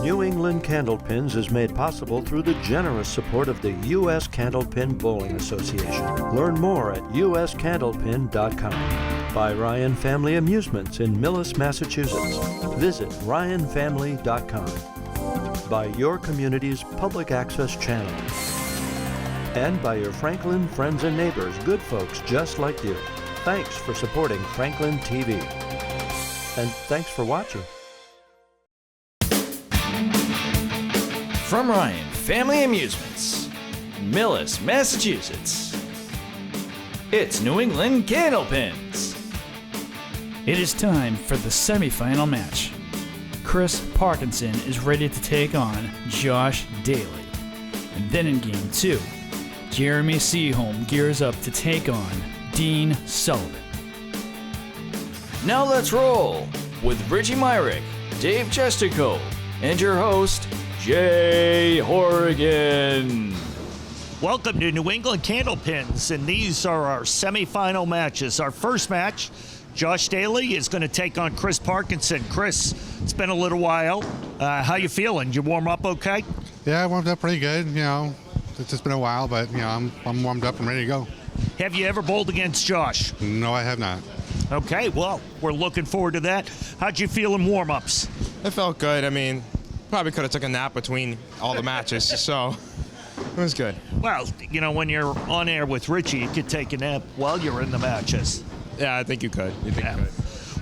New England Candlepins is made possible through the generous support of the U.S. Candlepin Bowling Association. Learn more at uscandlepin.com. By Ryan Family Amusements in Millis, Massachusetts. Visit ryanfamily.com. By your community's public access channel. And by your Franklin friends and neighbors, good folks just like you. Thanks for supporting Franklin TV. And thanks for watching. From Ryan Family Amusements, Millis, Massachusetts, it's New England Candlepins. It is time for the semifinal match. Chris Parkinson is ready to take on Josh Daly. And then in Game 2, Jeremy Seaholm gears up to take on Dean Sullivan. Now let's roll with Richie Myrick, Dave Chestercove, and your host, Jay Horrigan. Welcome to New England Candlepins, and these are our semifinal matches. Our first match, Josh Daly is going to take on Chris Parkinson. Chris, it's been a little while. How you feeling? You warm up okay? Yeah, I warmed up pretty good. You know, it's just been a while, but you know, I'm warmed up and ready to go. Have you ever bowled against Josh? No, I have not. Okay, well, we're looking forward to that. How'd you feel in warm-ups? It felt good. I mean, probably could have took a nap between all the matches, so it was good. Well, you know, when you're on air with Richie, you could take a nap while you're in the matches. Yeah, I think you could. You could.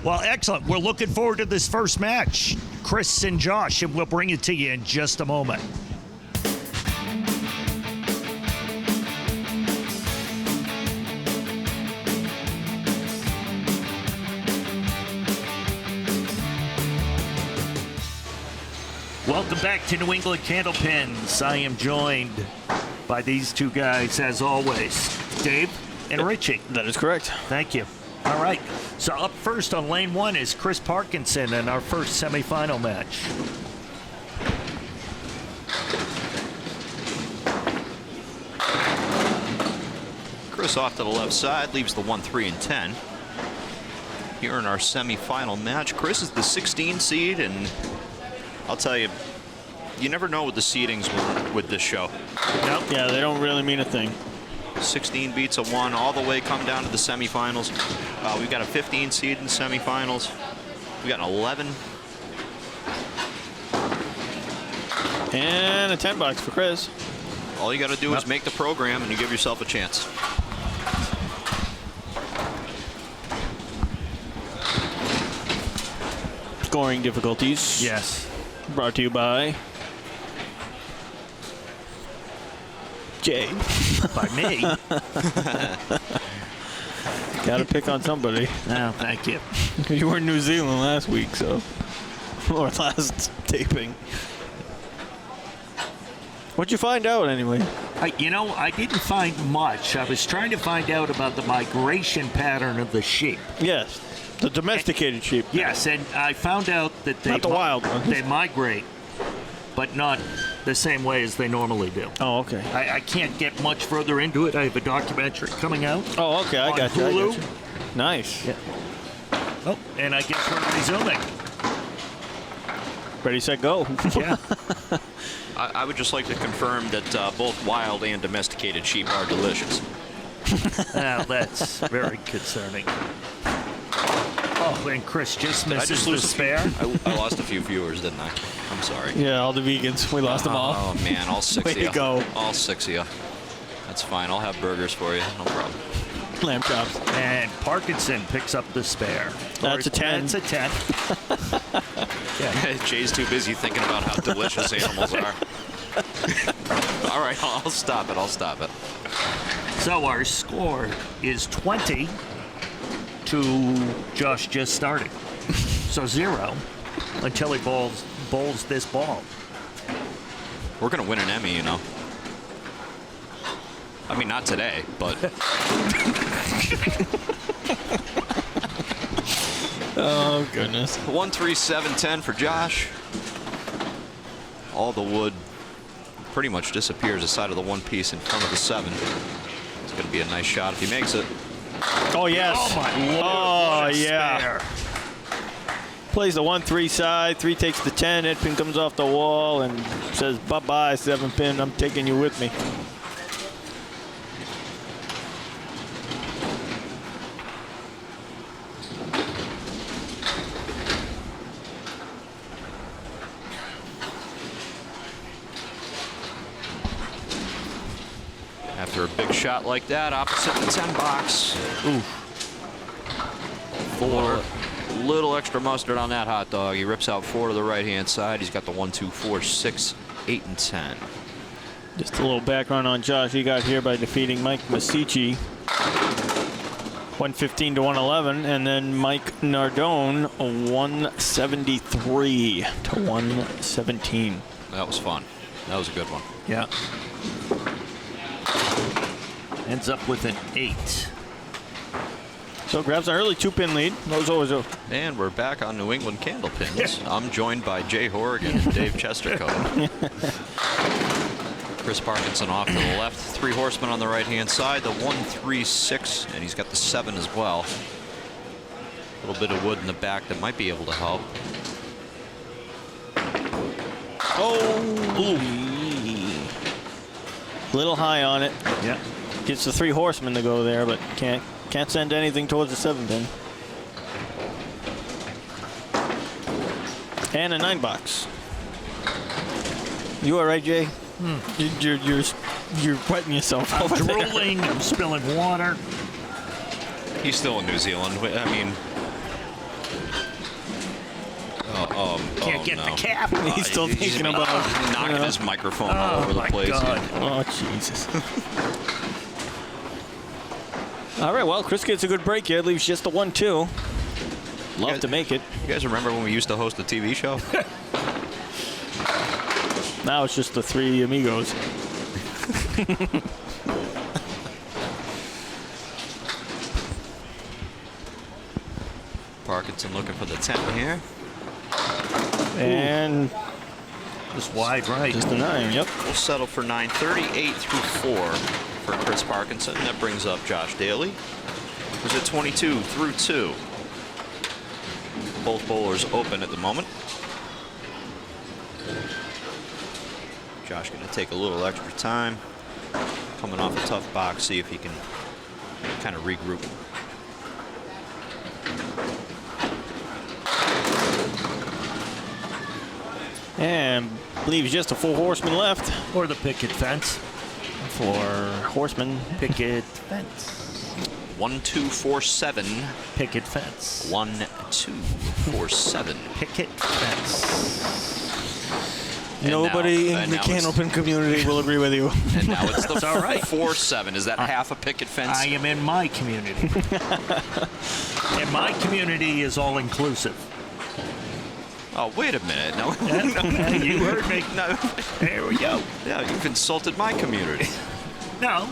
Well, excellent. We're looking forward to this first match, Chris and Josh, and we'll bring it to you in just a moment. Welcome back to New England Candlepins. I am joined by these two guys, as always, Dave and Richie. That is correct. Thank you. All right. So up first on lane one is Chris Parkinson in our first semifinal match. Chris off to the left side, leaves the 1, 3, and 10. Here in our semifinal match, Chris is the 16 seed, and I'll tell you, you never know with the seedings with this show. Nope. Yeah, they don't really mean a thing. 16 beats a 1, all the way come down to the semifinals. We've got a 15 seed in the semifinals. We got an 11. And a $10 for Chris. All you got to do is make the program, and you give yourself a chance. Scoring difficulties. Yes. Brought to you by Jay. By me. Got to pick on somebody. No, thank you. You were in New Zealand last week, so. Or last taping. What'd you find out anyway? I didn't find much. I was trying to find out about the migration pattern of the sheep. Yes. The domesticated sheep. Yes, and I found out that Not the wild ones. They migrate, but not the same way as they normally do. Oh, okay. I can't get much further into it. I have a documentary coming out. Oh, okay. I got you. Hulu. Nice. Yeah. Oh, and I guess we're resuming. Ready, set, go. Yeah. I would just like to confirm that both wild and domesticated sheep are delicious. Now, that's very concerning. Oh, and Chris just Did I misses just the lose spare. I lost a few viewers, didn't I? I'm sorry. Yeah, all the vegans. We lost them all. Oh, man, all 6 Way of you. to go. All 6 of you. That's fine. I'll have burgers for you. No problem. Lamb chops. And Parkinson picks up the spare. That's a 10. That's a 10. Yeah. Jay's too busy thinking about how delicious animals are. All right, I'll stop it. So our score is 20 to Josh just starting. So 0 until he bowls this ball. We're going to win an Emmy, you know. I mean, not today, but... Oh, goodness. 1, 3, 7, 10 for Josh. All the wood pretty much disappears aside of the one piece in front of the 7. It's going to be a nice shot if he makes it. Oh, yes. Oh, my Lord. Oh, what a yeah. spare. Plays the 1-3 side. 3 takes the 10. Edpin comes off the wall and says, bye-bye, 7-pin. I'm taking you with me. After a big shot like that, opposite the 10 box. Ooh. 4. Little extra mustard on that hot dog. He rips out 4 to the right-hand side. He's got the 1, 2, 4, 6, 8, and 10. Just a little background on Josh. He got here by defeating Mike Masici 115 to 111, and then Mike Nardone 173 to 117. That was fun. That was a good one. Yeah. Ends up with an 8. So grabs an early 2-pin lead. Those always a And we're back on New England Candlepins. I'm joined by Jay Horrigan and Dave Chestercote. Chris Parkinson off to the left. 3 horsemen on the right-hand side. The 1, 3, 6, and he's got the 7 as well. A little bit of wood in the back that might be able to help. oh, little high on it. Yeah. Gets the 3 horsemen to go there, but can't send anything towards the 7-pin. And a 9 box. You all right, Jay? You're wetting yourself. I'm over there. drooling. I'm spilling water. He's still in New Zealand. I mean, Can't get the cap. He's still thinking about knocking his microphone all over the my place. God. Oh, Jesus. All right, well, Chris gets a good break here. Leaves just the 1-2. Love to make it. You guys remember when we used to host a TV show? Now it's just the 3 amigos. Parkinson looking for the 10 here. And Just wide right. just a 9, yep. We'll settle for 9:38 through 4 for Chris Parkinson. That brings up Josh Daly, who's at 22 through 2. Both bowlers open at the moment. Josh going to take a little extra time. Coming off a tough box, see if he can kind of regroup. And leaves just a 4 horsemen left Or the picket fence. for horsemen. Picket fence. 1, 2, 4, 7. Picket fence. 1, 2, 4, 7. Picket fence. And Nobody now- in and the now it's- Candlepin community will agree with you. And now it's the all right. 4-7. Is that half a picket fence? I am in my community. And my community is all inclusive. Oh, wait a minute. No, You heard me. no. There we go. Yeah, you've insulted my community. No,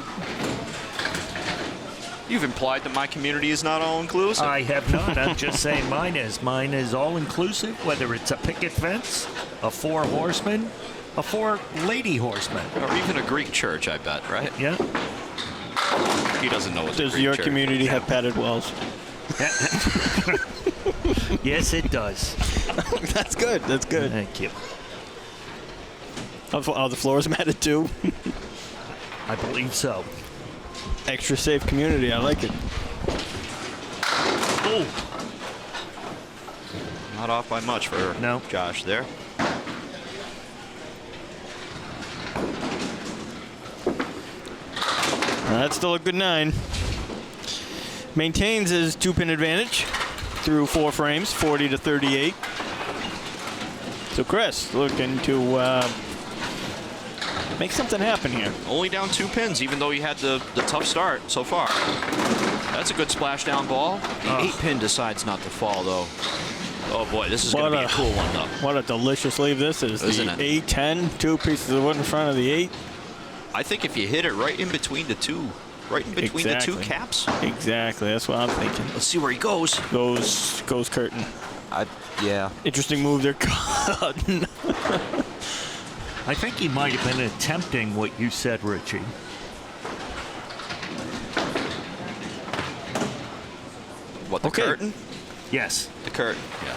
You've implied that my community is not all inclusive. I have not. I'm just saying mine is. Mine is all inclusive, whether it's a picket fence, a 4 horsemen, a 4 lady horsemen. Or even a Greek church, I bet, right? Yeah. He doesn't know what the Does Greek your church. community have padded wells? Yes, it does. That's good. That's good. Thank you. Oh, the floor is matted too. I believe so. Extra safe community. I like it. Oh, Not off by much for No. Josh there. That's still a good 9. Maintains his 2-pin advantage through 4 frames, 40 to 38. So Chris looking to make something happen here. Only down 2 pins, even though he had the tough start so far. That's a good splashdown ball. The 8-pin decides not to fall, though. Oh, boy, this is going to be a cool one, though. What a delicious leave this is. Isn't The it? A10, 2 pieces of wood in front of the 8. I think if you hit it right in between the two, the two Exactly. caps. Exactly, that's what I'm thinking. Let's see where he goes. Goes curtain. Yeah. Interesting move there. I think he might have been attempting what you said, Richie. What, the Okay. curtain? Yes. The curtain, yeah.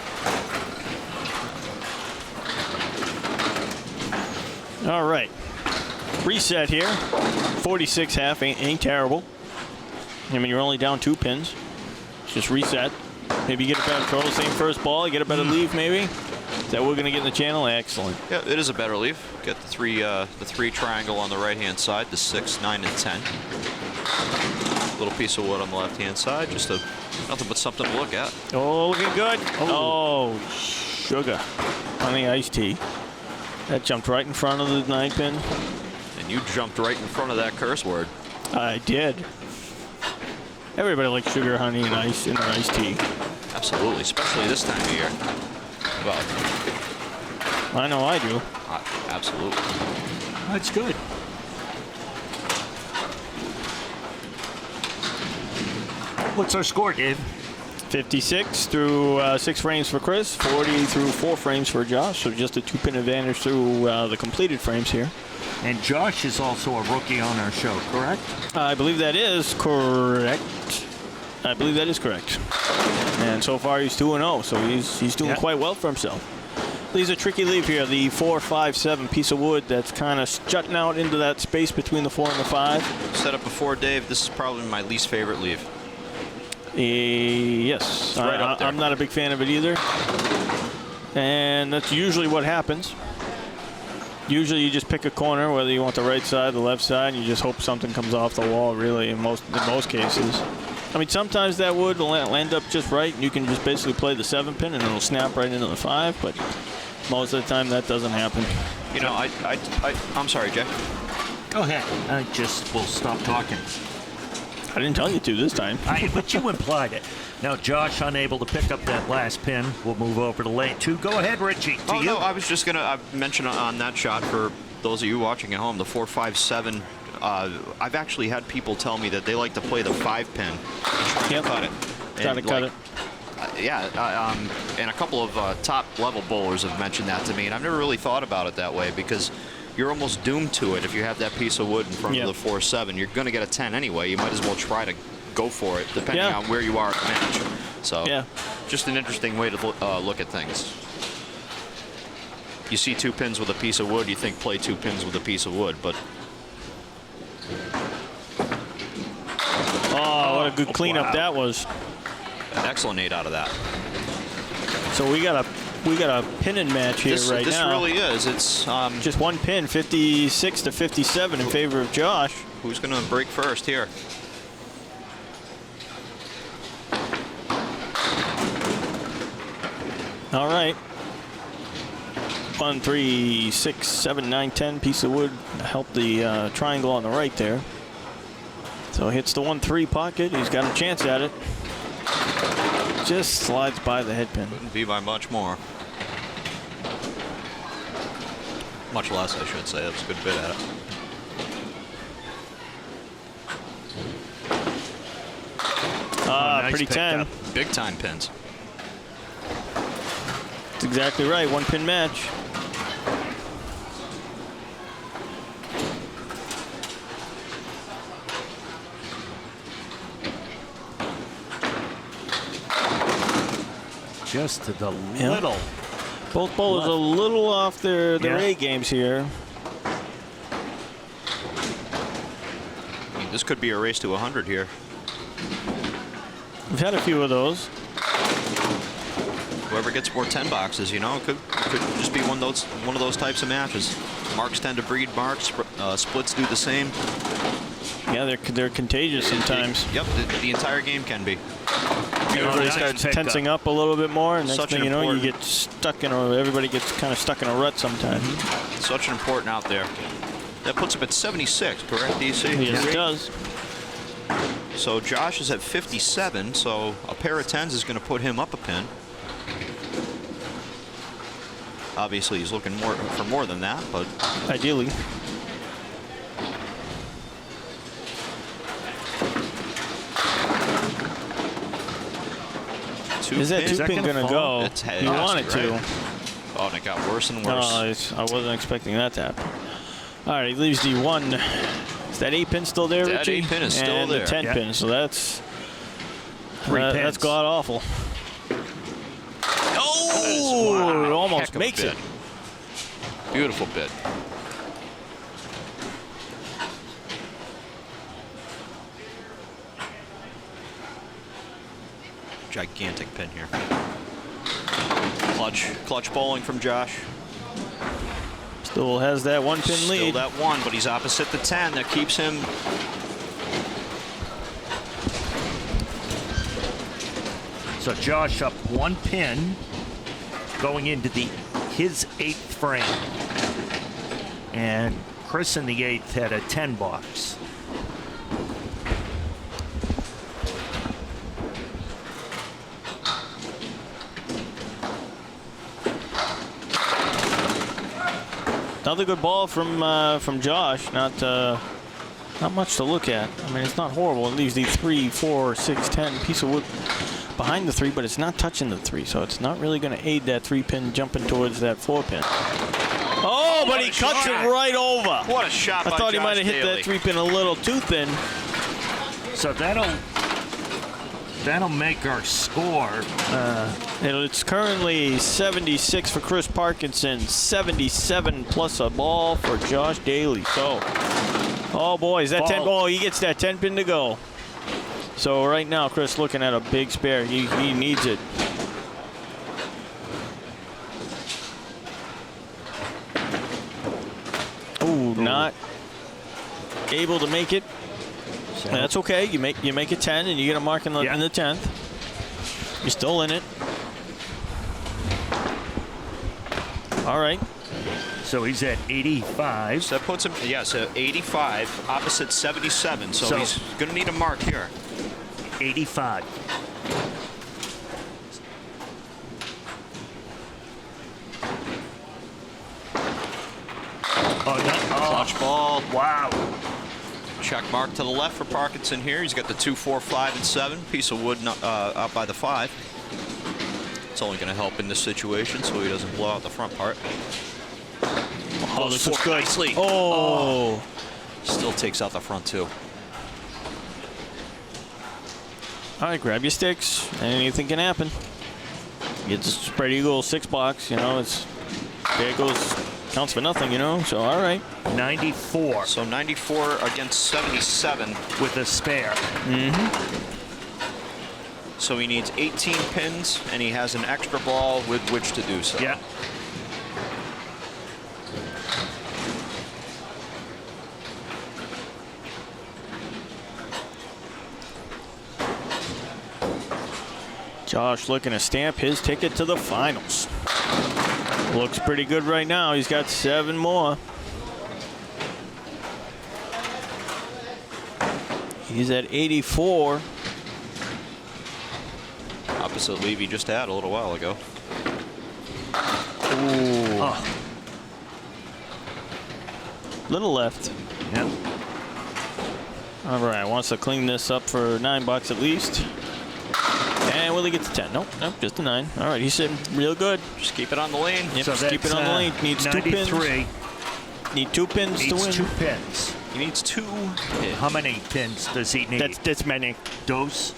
All right. Reset here. 46 half ain't terrible. I mean, you're only down 2 pins. Just reset. Maybe you get a better throw, same first ball. You get a better leave, maybe. Is that what we're going to get in the channel? Excellent. Yeah, it is a better leave. Get the three triangle on the right-hand side, the 6, 9, and 10. Little piece of wood on the left-hand side. Just nothing but something to look at. Oh, looking good. Oh, sugar on the iced tea. That jumped right in front of the 9 pin. And you jumped right in front of that curse word. I did. Everybody likes sugar, honey, and ice in their iced tea. Absolutely, especially this time of year. Well, I know I do. Absolutely. That's good. What's our score, Dave? 56 through 6 frames for Chris, 40 through 4 frames for Josh, so just a 2-pin advantage through the completed frames here. And Josh is also a rookie on our show, correct? I believe that is correct. I believe that is correct. And so far he's 2-0, so he's doing quite well for himself. Leaves a tricky leave here, the 4, 5, 7 piece of wood that's kind of jutting out into that space between the 4 and the 5. Said it before, Dave, this is probably my least favorite leave. Yes, It's right up there. I'm not a big fan of it either. And that's usually what happens. Usually you just pick a corner, whether you want the right side, the left side, and you just hope something comes off the wall, really, in most cases. I mean, sometimes that wood will land up just right, and you can just basically play the 7-pin, and it'll snap right into the 5, but most of the time that doesn't happen. You know, I'm sorry, Jay. Go ahead. We'll stop talking. I didn't tell you to this time. But you implied it. Now, Josh, unable to pick up that last pin. We'll move over to lane 2. Go ahead, Richie. To you. No, I was just going to mention on that shot for those of you watching at home, the 4, 5, 7. I've actually had people tell me that they like to play the 5-pin and try to cut it. Try to cut it. And a couple of top-level bowlers have mentioned that to me, and I've never really thought about it that way because you're almost doomed to it if you have that piece of wood in front of the 4, 7. You're going to get a 10 anyway. You might as well try to go for it, depending on where you are in the match. So, just an interesting way to look at things. You see 2 pins with a piece of wood, you think play 2 pins with a piece of wood, but... Oh, what a good cleanup that was. An excellent 8 out of that. So we got a pinning match here right now. This really is. It's just 1 pin, 56 to 57 in favor of Josh. Who's going to break first here? All right. 1, 3, 6, 7, 9, 10 piece of wood help the triangle on the right there. So hits the 1-3 pocket. He's got a chance at it. Just slides by the head pin. Couldn't be by much more. Much less, I should say. That was a good bit at it. Nice pretty 10. Big time pins. That's exactly right. 1-pin match. Just to the little. Both bowlers a little off their A games here. This could be a race to 100 here. We've had a few of those. Whoever gets more 10 boxes, you know, it could just be one of those types of matches. Marks tend to breed marks. Splits do the same. Yeah, they're contagious sometimes. Yep, the entire game can be. Everybody starts tensing up a little bit more, and next Such thing you know, you get stuck in everybody gets kind of stuck in a rut sometimes. Such an important out there. That puts him at 76, correct, DC? Yes, it does. So Josh is at 57, so a pair of 10s is going to put him up a pin. Obviously, he's looking for more than that, but... Ideally. Is that 2-pin going to go? You want it to. Oh, and it got worse and worse. I wasn't expecting that to happen. All right, he leaves the 1. Is that 8-pin still there, Richie? That 8-pin is still there. And the 10-pin, so that's... 3 pins. That's god-awful. Oh! It almost makes it. Beautiful bid. gigantic pin here. Clutch bowling from Josh. Still has that 1 pin Still lead. that 1, but he's opposite the 10. That keeps him. So Josh up 1 pin going into his 8th frame. And Chris in the 8th had a 10 box. Another good ball from Josh. Not much to look at. I mean, it's not horrible. It leaves the 3, 4, 6, 10 piece of wood behind the 3, but it's not touching the 3, so it's not really going to aid that 3 pin jumping towards that 4 pin. Oh, but he cuts it right over. What a shot by I thought he Josh might have hit Daly. that 3 pin a little too thin. So that'll make our score. It's currently 76 for Chris Parkinson, 77 plus a ball for Josh Daly. So, oh boy, is that 10? Oh, he gets that 10 pin to go. So right now, Chris looking at a big spare. He needs it. Ooh, not able to make it. That's okay. You make it 10, and you get a mark in the 10th. You're still in it. All right. So he's at 85. So that puts him, so 85, opposite 77. So he's going to need a mark here. 85. Oh, no. Clutch ball. Wow. Check mark to the left for Parkinson here. He's got the 2, 4, 5, and 7. Piece of wood out by the 5. It's only going to help in this situation so he doesn't blow out the front part. Oh, this is good. Nicely. Oh. Still takes out the front 2. All right, grab your sticks. Anything can happen. Get the spread eagle 6 box. You know, there it goes. Counts for nothing, you know. So all right. 94. So 94 against 77 with a spare. So he needs 18 pins, and he has an extra ball with which to do so. Yeah. Josh looking to stamp his ticket to the finals. Looks pretty good right now. He's got 7 more. He's at 84. Opposite leave he just had a little while ago. Ooh. Oh. Little left. Yep. All right, wants to clean this up for $9 at least. And will he get to 10? Nope, just a 9. All right, he's sitting real good. Just keep it on the lane. Yep, So just keep it on the lane. Needs 2 pins. 93. Need 2 pins to Needs win. 2 pins. He needs 2 pins. How many pins does he need? That's many. Dose.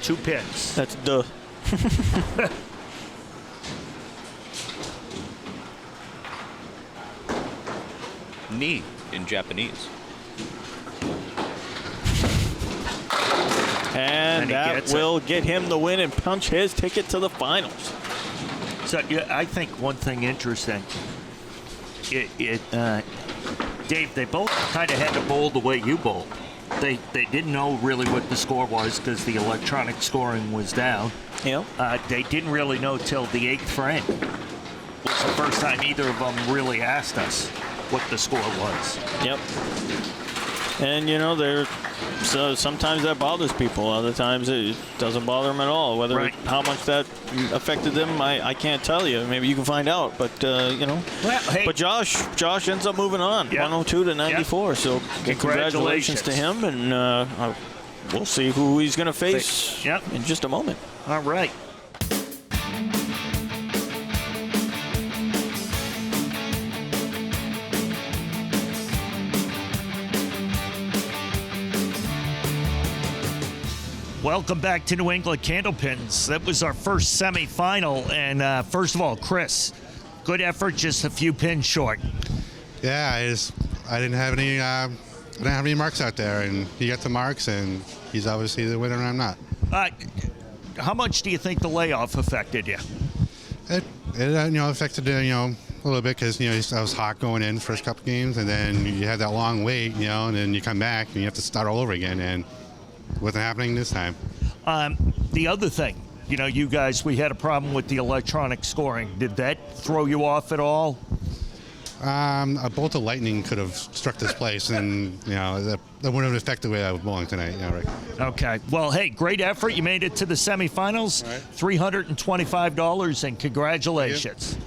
2 pins. That's duh. Ni in Japanese. And that will get him the win and punch his ticket to the finals. So yeah, I think one thing interesting. Dave, they both kind of had to bowl the way you bowled. They didn't know really what the score was because the electronic scoring was down. Yep. They didn't really know till the 8th frame. It was the first time either of them really asked us what the score was. Yep. And you know, so sometimes that bothers people. Other times it doesn't bother them at all. Whether how much that affected them, I can't tell you. Maybe you can find out. But you know. Well, hey. But Josh ends up moving on, 102 to 94. Yep. So congratulations to him, and we'll see who he's going to face in just a moment. All right. Welcome back to New England Candlepins. That was our first semifinal, and first of all, Chris, good effort, just a few pins short. Yeah, I didn't have any marks out there, and he got the marks, and he's obviously the winner, and I'm not. how much do you think the layoff affected you? It affected a little bit because I was hot going in first couple games, and then you had that long wait, and then you come back and you have to start all over again, and it wasn't happening this time. The other thing, you guys, we had a problem with the electronic scoring. Did that throw you off at all? A bolt of lightning could have struck this place, and that wouldn't have affected the way I was bowling tonight. Right. Okay. Well, hey, great effort. You made it to the semifinals. Right. $325, and congratulations,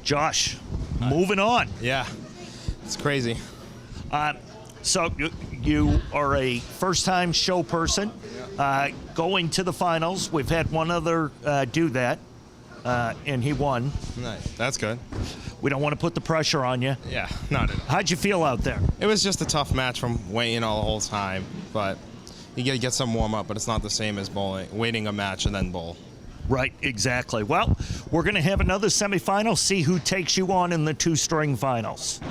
Josh. Moving on. Yeah, it's crazy. So you are a first-time show person, going to the finals. We've had one other do that, and he won. Nice. That's good. We don't want to put the pressure on you. Yeah, not at all. How'd you feel out there? It was just a tough match from waiting all the whole time, but you got to get some warm-up, but it's not the same as bowling, waiting a match and then bowl. Right, exactly. Well, we're going to have another semifinal, see who takes you on in the two-string finals.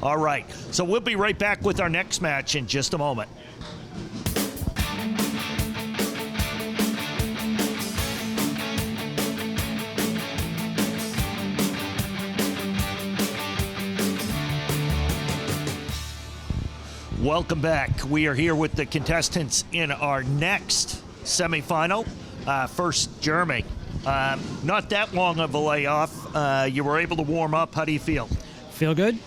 All right, so we'll be right back with our next match in just a moment. Welcome back. We are here with the contestants in our next semifinal. First, Jeremy. Not that long of a layoff. You were able to warm up. How do you feel? Feel good.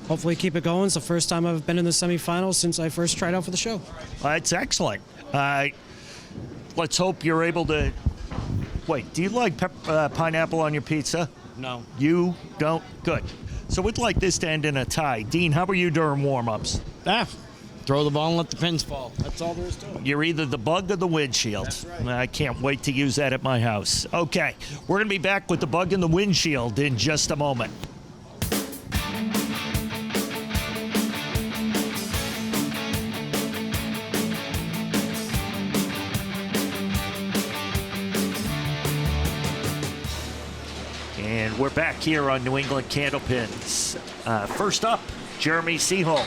Hopefully keep it going. It's the first time I've been in the semifinals since I first tried out for the show. It's excellent. Let's hope you're able to... Wait, do you like pineapple on your pizza? No. You don't? Good. So we'd like this to end in a tie. Dean, how were you during warm-ups? Throw the ball and let the pins fall. That's all there is to it. You're either the bug or the windshield. That's right. I can't wait to use that at my house. Okay, we're going to be back with the bug and the windshield in just a moment. And we're back here on New England Candlepins. First up, Jeremy Seaholm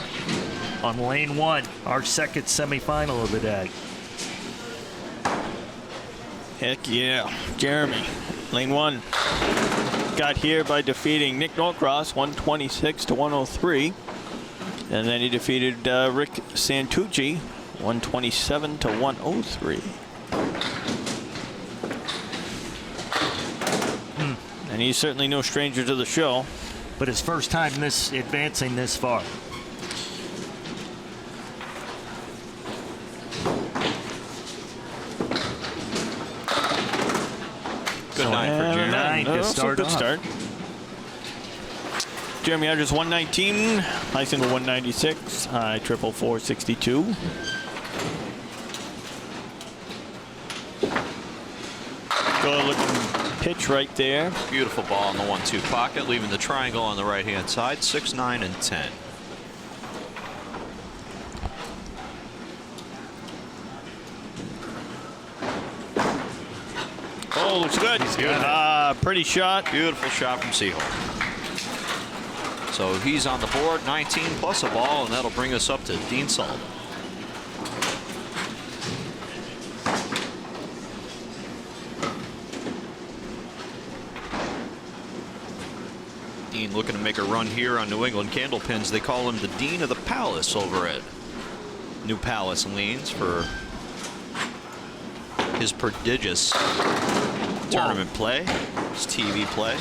on lane one, our second semifinal of the day. Heck yeah. Jeremy, lane one. Got here by defeating Nick Norcross, 126 to 103. And then he defeated Rick Santucci, 127 to 103. And he's certainly no stranger to the show. But his first time advancing this far. Good night for Jeremy. Nine to start good off. start. Jeremy averages 119, high single 196, high triple 462. Good looking pitch right there. Beautiful ball in the 1-2 pocket, leaving the triangle on the right-hand side, 6, 9, and 10. Oh, looks good. Pretty shot. Beautiful shot from Seaholm. So he's on the board, 19 plus a ball, and that'll bring us up to Dean Sullivan. Dean looking to make a run here on New England Candlepins. They call him the Dean of the Palace over at New Palace Lanes for his prodigious tournament play, his TV play.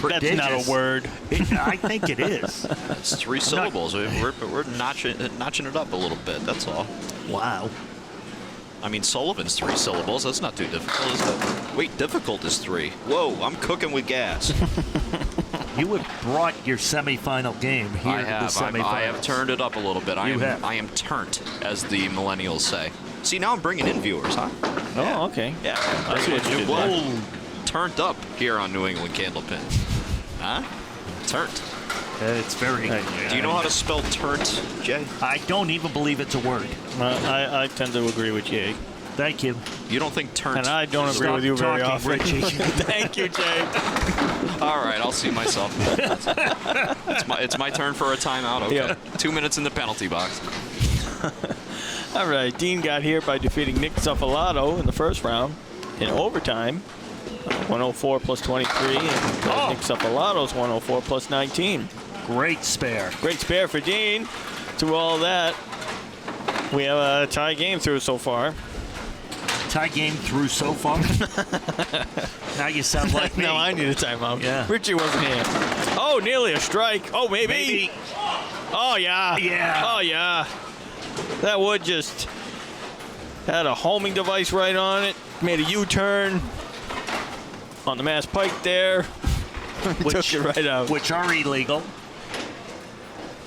That's not a word. I think it is. It's 3 syllables. We're notching it up a little bit. That's all. Wow. I mean, Sullivan's 3 syllables. That's not too difficult, is it? Wait, difficult is 3. Whoa, I'm cooking with gas. You have brought your semifinal game here I to the have. semifinals. I have turned it up a little bit. I am turnt, as the millennials say. See, now I'm bringing in viewers, huh? Oh, okay. Yeah. I see what you did there. Turned up here on New England Candlepins. Huh? Turnt. It's very... Do you know how to spell turnt, Jay? I don't even believe it's a word. I tend to agree with Jay. Thank you. You don't think turnt... And I don't agree with you very often. Richie. Thank you, Jay. All right, I'll see myself. It's my turn for a timeout. Okay. Yeah. 2 minutes in the penalty box. All right, Dean got here by defeating Nick Zuffalato in the first round in overtime. 104 plus 23, and Nick Zuffalato's 104 plus 19. Great spare. Great spare for Dean. Through all that, we have a tie game through so far. Tie game through so far? Now you sound like me. No, I need a timeout. Yeah. Richie wasn't here. Oh, nearly a strike. Oh, maybe. Oh, yeah. Yeah. Oh, yeah. That wood just had a homing device right on it. Made a U-turn on the Mass Pike there. Took it right out. Which are illegal.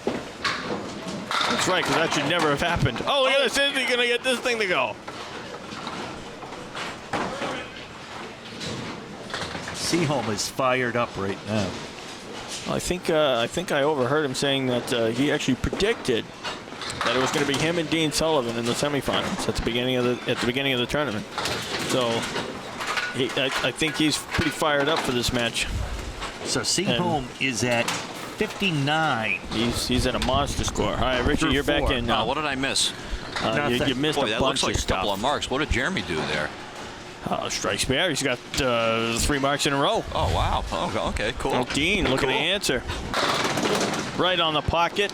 That's right, because that should never have happened. Oh, look at this. Is he going to get this thing to go? Seaholm is fired up right now. I think I overheard him saying that he actually predicted that it was going to be him and Dean Sullivan in the semifinals at the beginning of the tournament. So I think he's pretty fired up for this match. So Seaholm is at 59. He's at a monster score. All right, Richie, you're back in now. What did I miss? You missed Boy, a that bunch looks like of a couple stuff. of marks. What did Jeremy do there? Strike spare. He's got 3 marks in a row. Oh, wow. Oh, okay, cool. Oh, Dean looking to answer. Right on the pocket.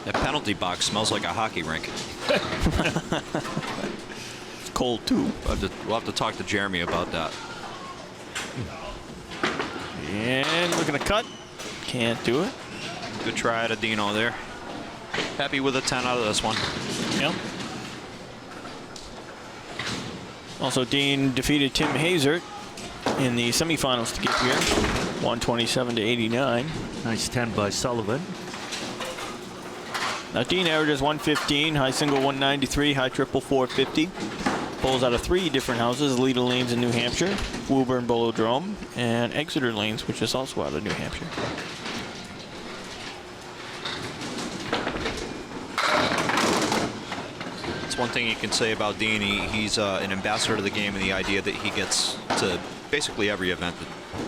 That penalty box smells like a hockey rink. It's cold, too. We'll have to talk to Jeremy about that. And looking to cut. Can't do it. Good try out of Dino there. Happy with a 10 out of this one. Yep. Also, Dean defeated Tim Hazert in the semifinals to get here, 127 to 89. Nice 10 by Sullivan. Now, Dean averages 115, high single 193, high triple 450. Bowls out of 3 different houses: Leader Lanes in New Hampshire, Woburn Bolodrome, and Exeter Lanes, which is also out of New Hampshire. That's one thing you can say about Dean. He's an ambassador to the game, and the idea that he gets to basically every event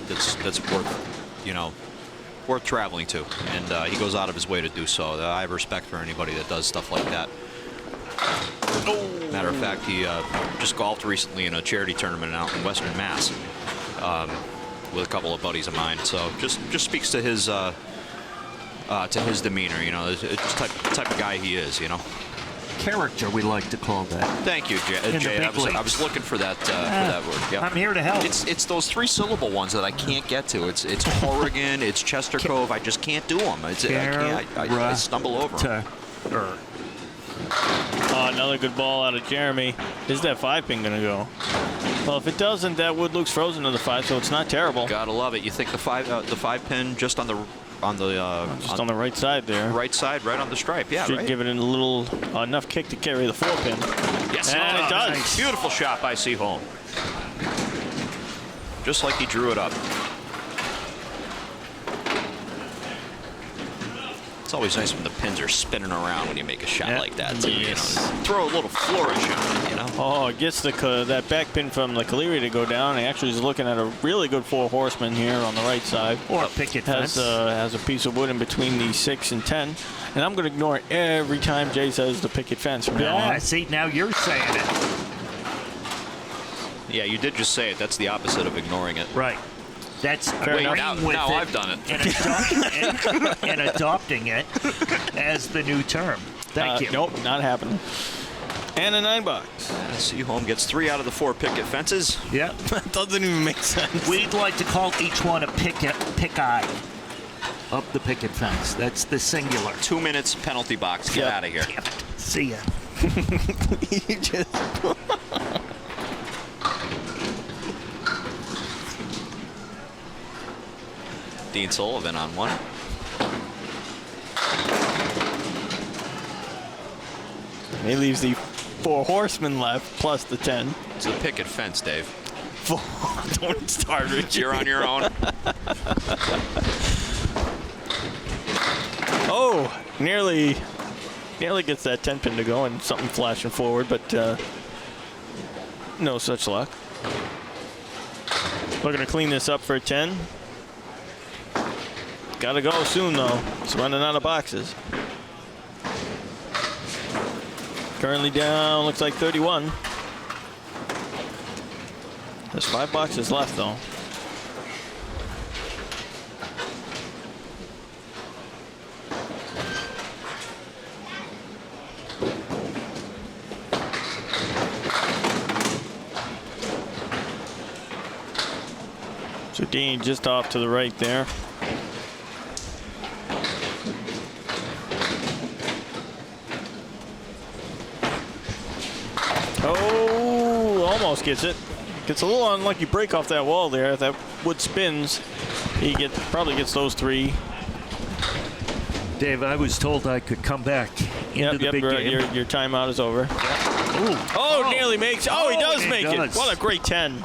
that's worth traveling to, and he goes out of his way to do so. I have respect for anybody that does stuff like that. Matter of fact, he just golfed recently in a charity tournament out in Western Mass with a couple of buddies of mine. So just speaks to his demeanor. You know, the type of guy he is. You know. Character, we like to call that. Thank you, Jay. I was looking for that word. Yeah. I'm here to help. It's those 3-syllable ones that I can't get to. It's Horrigan, it's Chester Cove. I just can't do them. I stumble over them. Oh, another good ball out of Jeremy. Is that 5-pin going to go? Well, if it doesn't, that wood looks frozen to the 5, so it's not terrible. Gotta love it. You think the 5-pin just on the right side there. Right side, right on the stripe. Yeah, Should right. give it a little enough kick to carry the 4-pin. Yes, and it does. Nice. Beautiful shot by Seaholm. Just like he drew it up. It's always nice when the pins are spinning around when you make a shot like that. So, yes. Throw a little flourish on it, you know. Oh, it gets that back pin from the Caleri to go down. He actually is looking at a really good 4-horseman here on the right side. Or a picket fence. Has a piece of wood in between the 6 and 10. And I'm going to ignore it every time Jay says the picket fence from now on. See, now you're saying it. Yeah, you did just say it. That's the opposite of ignoring it. Right. That's now I've done it. And adopting it as the new term. Thank you. Nope, not happening. And a 9-box. Seaholm gets 3 out of the 4 picket fences. Yeah. That doesn't even make sense. We'd like to call each one a pick eye up the picket fence. That's the singular. 2 minutes penalty box. Get out of here. Damn it. See ya. You just... Dean Sullivan on one. He leaves the 4 horsemen left plus the 10. It's a picket fence, Dave. Don't start, Richard. You're on your own. Oh, nearly gets that 10-pin to go and something flashing forward, but no such luck. Looking to clean this up for a 10. Gotta go soon, though. It's running out of boxes. Currently down, looks like 31. There's 5 boxes left, though. So Dean just off to the right there. Oh, almost gets it. Gets a little unlucky break off that wall there. If that wood spins, he probably gets those 3. Dave, I was told I could come back into the big game. Your timeout is over. Ooh. Oh, nearly makes. Oh, he does make it. does. What a great 10. And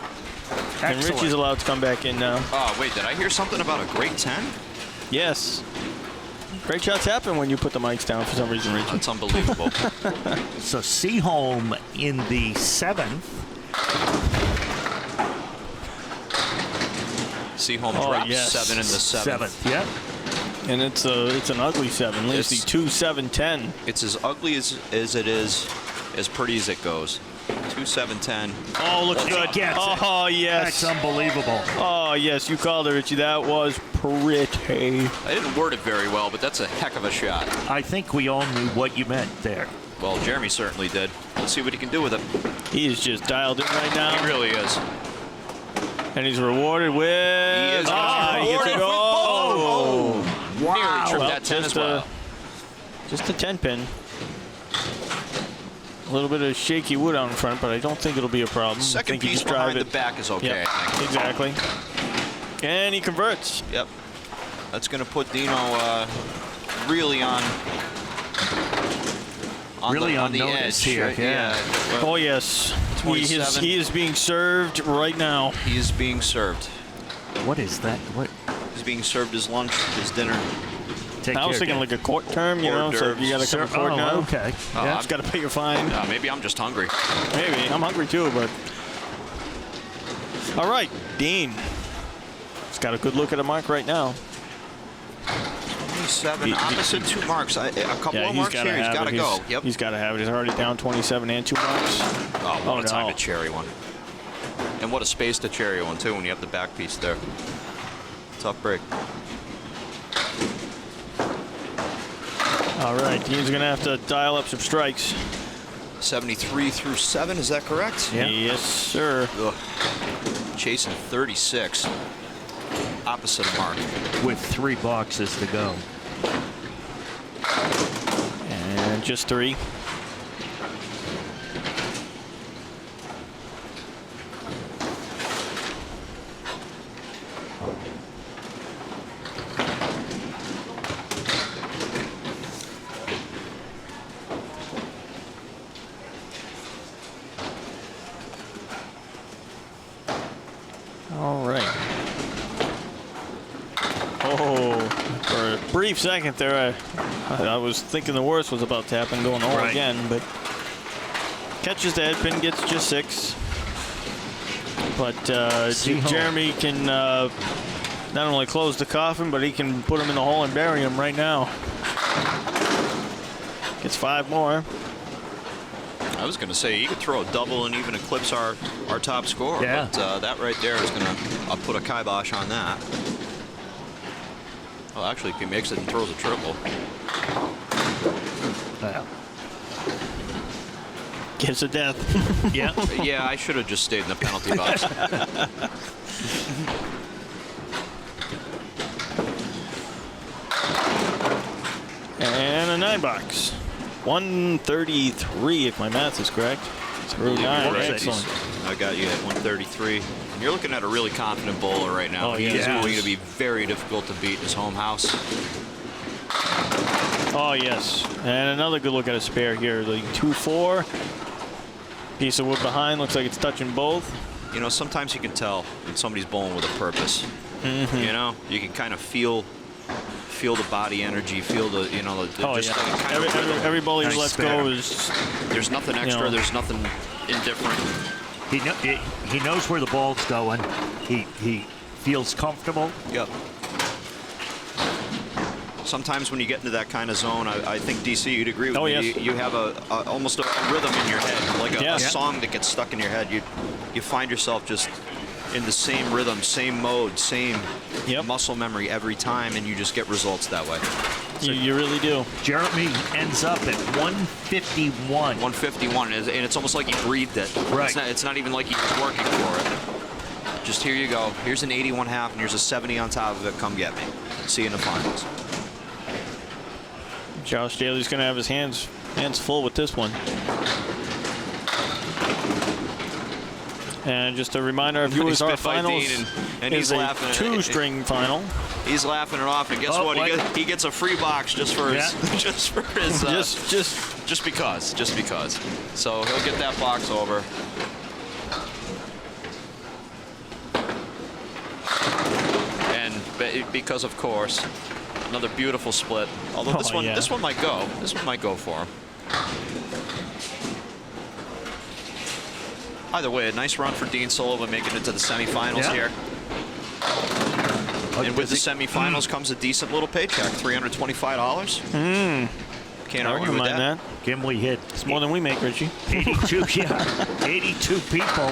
Excellent. Richie's allowed to come back in now. Oh, wait, did I hear something about a great 10? Yes. Great shots happen when you put the mics down for some reason, Richie. That's unbelievable. So Seaholm in the 7th. Seaholm drops 7 in the 7th. Yeah. And it's an ugly 7. Leaves the 2, 7, 10. It's as ugly as it is, as pretty as it goes. 2, 7, 10. Oh, looks He good. gets it. Oh, yes. That's unbelievable. Oh, yes, you called it, Richie. That was pretty. I didn't word it very well, but that's a heck of a shot. I think we all knew what you meant there. Well, Jeremy certainly did. Let's see what he can do with it. He is just dialed in right now. He really is. And he's rewarded with. He is he rewarded gets a with goal. Nearly tripped Well, that 10 as well. Just a 10 pin. A little bit of shaky wood out in front, but I don't think it'll be a problem. Second I think piece you just drive behind it. the back is okay. Yep, I think. exactly. And he converts. Yep. That's going to put Dino really on the notice edge here. right? Yeah. Oh, yes. 27. He is being served right now. He is being served. What is that? What? He's being served his lunch, his dinner. Take I was care, thinking Dave. like a court term, you know, Hors so d'oeuvres. you got to come to court now. Okay. Yeah. Just got to pay your fine. Maybe I'm just hungry. Maybe. I'm hungry too, but. All right, Dean. He's got a good look at a mark right now. 27, opposite 2 marks. A couple of marks here, he's got to go. Yep. He's got to have it. He's already down 27 and 2 marks. Oh, what a time no. to cherry one. And what a space to cherry one, too, when you have the back piece there. Tough break. All right, Dean's going to have to dial up some strikes. 73 through 7, is that correct? Yeah. Yes, sir. Ugh. Chasing 36. Opposite of mark. With 3 boxes to go. And just 3. All right. Oh, for a brief second there, I was thinking the worst was about to happen, going all Right. again, but catches the head pin, gets just 6. But Seaholm. Jeremy can not only close the coffin, but he can put him in the hole and bury him right now. Gets 5 more. I was going to say, he could throw a double and even eclipse our top score. Yeah. But that right there is going to put a kibosh on that. Well, actually, if he makes it and throws a triple. Well, Gets a death. yeah. Yeah, I should have just stayed in the penalty box. And a 9 box. 133, if my math is correct. Through 9. Excellent. I got you at 133. And you're looking at a really confident bowler right now. Oh, He is yes. going to be very difficult to beat in his home house. Oh, yes. And another good look at a spare here. The 2-4. Piece of wood behind. Looks like it's touching both. You know, sometimes you can tell when somebody's bowling with a purpose. Mm-hmm. You know, you can kind of feel the body energy, feel the, you know, the Oh, just yeah. the kind of rhythm. Every ball he Nice lets spare. go is. There's nothing extra. know. There's nothing indifferent. He knows where the ball's going. He feels comfortable. Yep. sometimes when you get into that kind of zone, I think, DC, you'd agree with me. Yes. You have almost a rhythm in your head, like a song that gets stuck in your head. You find yourself just in the same rhythm, same mode, same muscle memory every time, and you just get results that way. You really do. Jeremy ends up at 151. 151, and it's almost like he breathed it. Right. It's not even like he was working for it. Just here you go. Here's an 81.5, and here's a 70 on top of it. Come get me. See you in the finals. Josh Daly's going to have his hands full with this one. And just a reminder of viewers, our finals and is he's a laughing. 2-string final. He's laughing it off, and guess what? He gets a free box just for his, just because. So he'll get that box over. And because, of course, another beautiful split. Although this one might go. This one might go for him. Either way, a nice run for Dean Sullivan making it to the semifinals here. And with the semifinals comes a decent little paycheck, $325. Can't argue with that. Gimli hit. It's more than we make, Richie. 82, 82 people.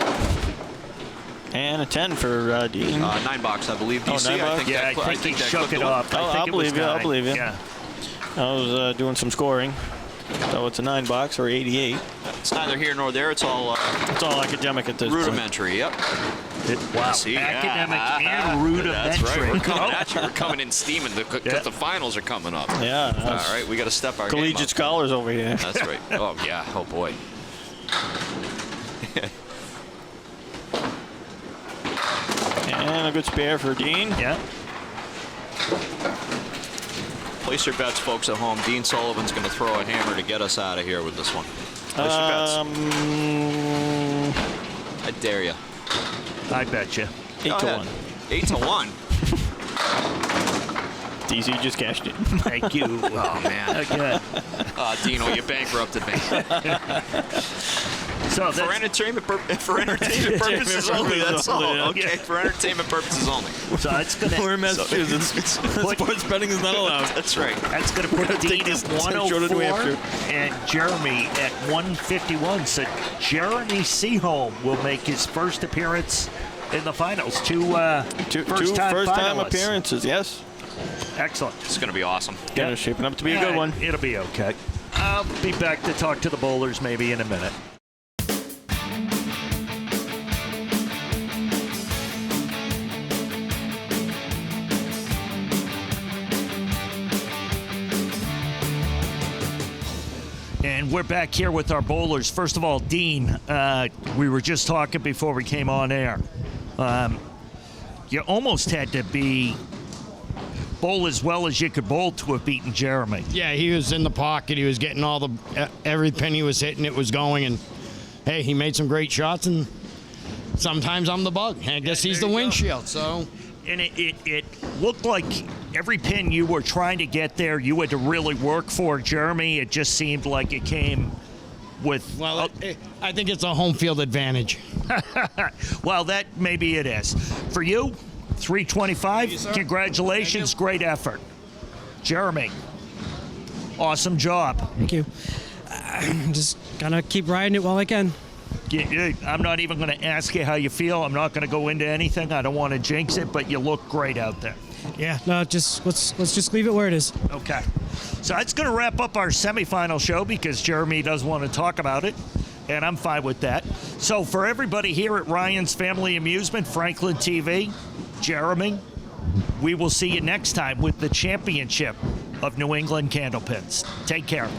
And a 10 for Dean. $9, I believe. DC, I think he shook it off. I'll believe you. I'll believe you. Yeah. I was doing some scoring. So it's a $9 or 88. It's neither here nor there. It's all academic at this rudimentary. point. Yep. Wow. See, academic and rudimentary. That's right. We're coming at you. We're coming in steaming because the finals are coming up. Yeah. All right. We got to step our collegiate game up. scholars over here. That's right. Oh yeah. Oh boy. And a good spare for Dean. Yeah. Place your bets, folks at home. Dean Sullivan's going to throw a hammer to get us out of here with this one. Place your bets. I dare you. I bet you. 8-1. 8-1. DC just cashed it. Thank you. Oh man. Again. Dino, you bankrupted me. So for entertainment purposes only. That's all. Okay, for entertainment purposes only. So it's gonna. We're in Massachusetts. Sports betting is not allowed. That's right. That's gonna put Dean at 104 and Jeremy at 151. So Jeremy Seaholm will make his first appearance in the finals. Two first-time appearances. Yes. Excellent. It's going to be awesome. Yeah, it's shaping up to be a good one. It'll be okay. I'll be back to talk to the bowlers maybe in a minute. And we're back here with our bowlers. First of all, Dean, we were just talking before we came on air. You almost had to bowl as well as you could bowl to have beaten Jeremy. Yeah, he was in the pocket. He was getting every pin he was hitting, it was going. And, hey, he made some great shots, and sometimes I'm the bug. I guess he's the windshield, so. And it looked like every pin you were trying to get there, you had to really work for. Jeremy, it just seemed like it came with... Well, I think it's a home field advantage. Well, that maybe it is. For you, 325. You, congratulations. Great effort. Jeremy, awesome job. Thank you. I'm just gonna keep riding it while I can. I'm not even going to ask you how you feel. I'm not going to go into anything. I don't want to jinx it, but you look great out there. Yeah, no, let's just leave it where it is. Okay. So that's going to wrap up our semifinal show because Jeremy doesn't want to talk about it, and I'm fine with that. So for everybody here at Ryan's Family Amusement, Franklin TV, Jeremy, we will see you next time with the championship of New England Candlepins. Take care.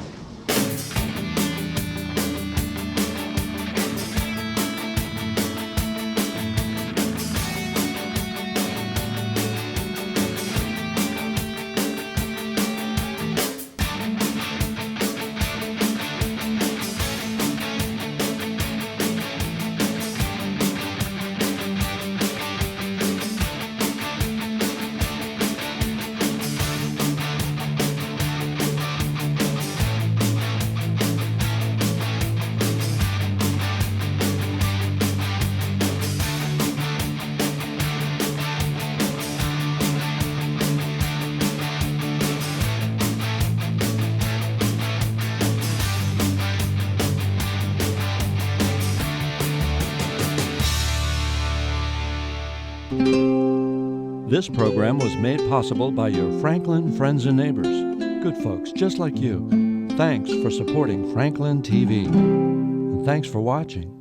This program was made possible by your Franklin friends and neighbors, good folks just like you. Thanks for supporting Franklin TV. And thanks for watching.